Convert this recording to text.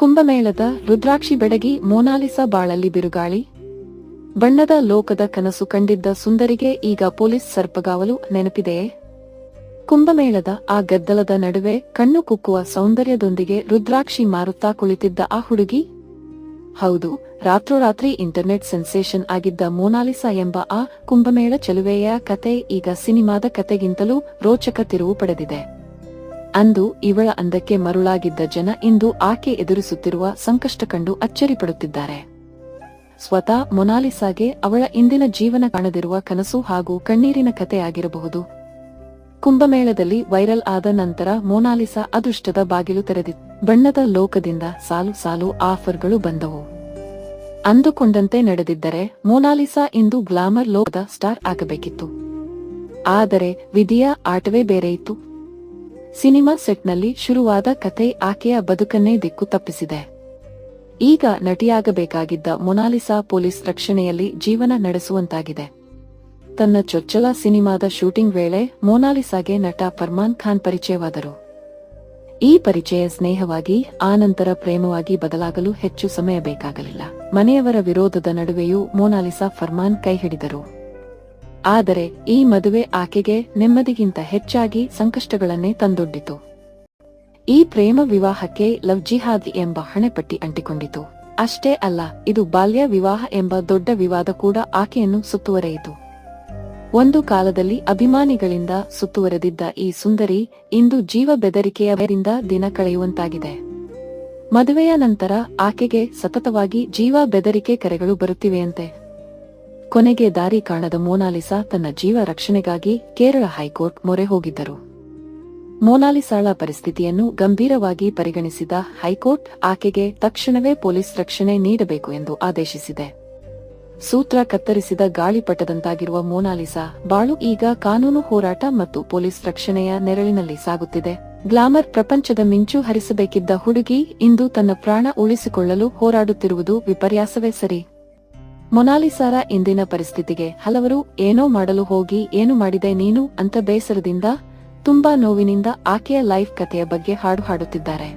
ಕುಂಭಮೇಳದ ರುದ್ರಾಕ್ಷಿ ಬೆಡಗಿ ಮೋನಾಲಿಸಾ ಬಾಳಲ್ಲಿ ಬಿರುಗಾಳಿ. ಬಣ್ಣದ ಲೋಕದ ಕನಸು ಕಂಡಿದ್ದ ಸುಂದರಿಗೆ ಈಗ ಪೊಲೀಸ್ ಸರ್ಪಗಾವಲು ನೆನಪಿದೆಯೇ? ಕುಂಭಮೇಳದ ಆ ಗದ್ದಲದ ನಡುವೆ ಕಣ್ಣು ಕುಕ್ಕುವ ಸೌಂದರ್ಯದೊಂದಿಗೆ ರುದ್ರಾಕ್ಷಿ ಮಾರುತ್ತಾ ಕುಳಿತಿದ್ದ ಆ ಹುಡುಗಿ? ಹೌದು, ರಾತ್ರೋರಾತ್ರಿ ಇಂಟರ್ನೆಟ್ ಸೆನ್ಸೇಷನ್ ಆಗಿದ್ದ ಮೋನಾಲಿಸಾ ಎಂಬ ಆ ಕುಂಭಮೇಳ ಚೆಲುವೆಯ ಕತೆ ಈಗ ಸಿನಿಮಾದ ಕತೆಗಿಂತಲೂ ರೋಚಕ ತಿರುವು ಪಡೆದಿದೆ. ಅಂದು ಇವಳ ಅಂದಕ್ಕೆ ಮರುಳಾಗಿದ್ದ ಜನ ಇಂದು ಆಕೆ ಎದುರಿಸುತ್ತಿರುವ ಸಂಕಷ್ಟ ಕಂಡು ಅಚ್ಚರಿಪಡುತ್ತಿದ್ದಾರೆ. ಸ್ವತಃ ಮೊನಾಲಿಸಾಗೆ ಅವಳ ಇಂದಿನ ಜೀವನ ಕಾಣದಿರುವ ಕನಸು ಹಾಗೂ ಕಣ್ಣೀರಿನ ಕತೆಯಾಗಿರಬಹುದು. ಕುಂಭಮೇಳದಲ್ಲಿ ವೈರಲ್ ಆದ ನಂತರ ಮೋನಾಲಿಸಾ ಅದೃಷ್ಟದ ಬಾಗಿಲು ತೆರೆದಿತ್ತು. ಬಣ್ಣದ ಲೋಕದಿಂದ ಸಾಲು ಸಾಲು ಆಫರ್ಗಳು ಬಂದವು. ಅಂದುಕೊಂಡಂತೆ ನಡೆದಿದ್ದರೆ ಮೋನಾಲಿಸಾ ಇಂದು ಗ್ಲಾಮರ್ ಲೋಕದ ಸ್ಟಾರ್ ಆಗಬೇಕಿತ್ತು. ಆದರೆ ವಿಧಿಯ ಆಟವೇ ಬೇರೆಯಿತ್ತು. ಸಿನಿಮಾ ಸೆಟ್ನಲ್ಲಿ ಶುರುವಾದ ಕತೆ ಆಕೆಯ ಬದುಕನ್ನೇ ದಿಕ್ಕು ತಪ್ಪಿಸಿದೆ. ಈಗ ನಟಿಯಾಗಬೇಕಾಗಿದ್ದ ಮೊನಾಲಿಸಾ ಪೊಲೀಸ್ ರಕ್ಷಣೆಯಲ್ಲಿ ಜೀವನ ನಡೆಸುವಂತಾಗಿದೆ. ತನ್ನ ಚೊಚ್ಚಲ ಸಿನಿಮಾದ ಶೂಟಿಂಗ್ ವೇಳೆ ಮೋನಾಲಿಸಾಗೆ ನಟ ಫರ್ಮಾನ್ ಖಾನ್ ಪರಿಚಯವಾದರು. ಈ ಪರಿಚಯ ಸ್ನೇಹವಾಗಿ ಆನಂತರ ಪ್ರೇಮವಾಗಿ ಬದಲಾಗಲು ಹೆಚ್ಚು ಸಮಯ ಬೇಕಾಗಲಿಲ್ಲ. ಮನೆಯವರ ವಿರೋಧದ ನಡುವೆಯೂ ಮೋನಾಲಿಸಾ ಫರ್ಮಾನ್ ಕೈ ಹಿಡಿದರು. ಆದರೆ ಈ ಮದುವೆ ಆಕೆಗೆ ನೆಮ್ಮದಿಗಿಂತ ಹೆಚ್ಚಾಗಿ ಸಂಕಷ್ಟಗಳನ್ನೇ ತಂದೊಡ್ಡಿತು. ಈ ಪ್ರೇಮ ವಿವಾಹಕ್ಕೆ ಲವ್ ಜಿಹಾದ್ ಎಂಬ ಹಣೆಪಟ್ಟಿ ಅಂಟಿಕೊಂಡಿತು. ಅಷ್ಟೇ ಅಲ್ಲ, ಇದು ಬಾಲ್ಯ ವಿವಾಹ ಎಂಬ ದೊಡ್ಡ ವಿವಾದ ಕೂಡ ಆಕೆಯನ್ನು ಸುತ್ತುವರೆಯಿತು. ಒಂದು ಕಾಲದಲ್ಲಿ ಅಭಿಮಾನಿಗಳಿಂದ ಸುತ್ತುವರೆದಿದ್ದ ಈ ಸುಂದರಿ ಇಂದು ಜೀವ ಬೆದರಿಕೆಯ ಭಯದಿಂದ ದಿನ ಕಳೆಯುವಂತಾಗಿದೆ. ಮದುವೆಯ ನಂತರ ಆಕೆಗೆ ಸತತವಾಗಿ ಜೀವ ಬೆದರಿಕೆ ಕರೆಗಳು ಬರುತ್ತಿವೆಯಂತೆ. ಕೊನೆಗೆ ದಾರಿ ಕಾಣದ ಮೋನಾಲಿಸಾ ತನ್ನ ಜೀವ ರಕ್ಷಣೆಗಾಗಿ ಕೇರಳ ಹೈಕೋರ್ಟ್ ಮೊರೆ ಹೋಗಿದ್ದರು. ಮೋನಾಲಿಸಾಳ ಪರಿಸ್ಥಿತಿಯನ್ನು ಗಂಭೀರವಾಗಿ ಪರಿಗಣಿಸಿದ ಹೈಕೋರ್ಟ್ ಆಕೆಗೆ ತಕ್ಷಣವೇ ಪೊಲೀಸ್ ರಕ್ಷಣೆ ನೀಡಬೇಕು ಎಂದು ಆದೇಶಿಸಿದೆ. ಸೂತ್ರ ಕತ್ತರಿಸಿದ ಗಾಳಿಪಟದಂತಾಗಿರುವ ಮೋನಾಲಿಸಾ ಬಾಳು ಈಗ ಕಾನೂನು ಹೋರಾಟ ಮತ್ತು ಪೊಲೀಸ್ ರಕ್ಷಣೆಯ ನೆರಳಿನಲ್ಲಿ ಸಾಗುತ್ತಿದೆ. ಗ್ಲಾಮರ್ ಪ್ರಪಂಚದ ಮಿಂಚು ಹರಿಸಬೇಕಿದ್ದ ಹುಡುಗಿ ಇಂದು ತನ್ನ ಪ್ರಾಣ ಉಳಿಸಿಕೊಳ್ಳಲು ಹೋರಾಡುತ್ತಿರುವುದು ವಿಪರ್ಯಾಸವೇ ಸರಿ. ಮೊನಾಲಿಸಾರ ಇಂದಿನ ಪರಿಸ್ಥಿತಿಗೆ ಹಲವರು ಏನೋ ಮಾಡಲು ಹೋಗಿ ಏನು ಮಾಡಿದೆ ನೀನು ಅಂತ ಬೇಸರದಿಂದ, ತುಂಬಾ ನೋವಿನಿಂದ ಆಕೆಯ ಲೈಫ್ ಕಥೆಯ ಬಗ್ಗೆ ಹಾಡು ಹಾಡುತ್ತಿದ್ದಾರೆ.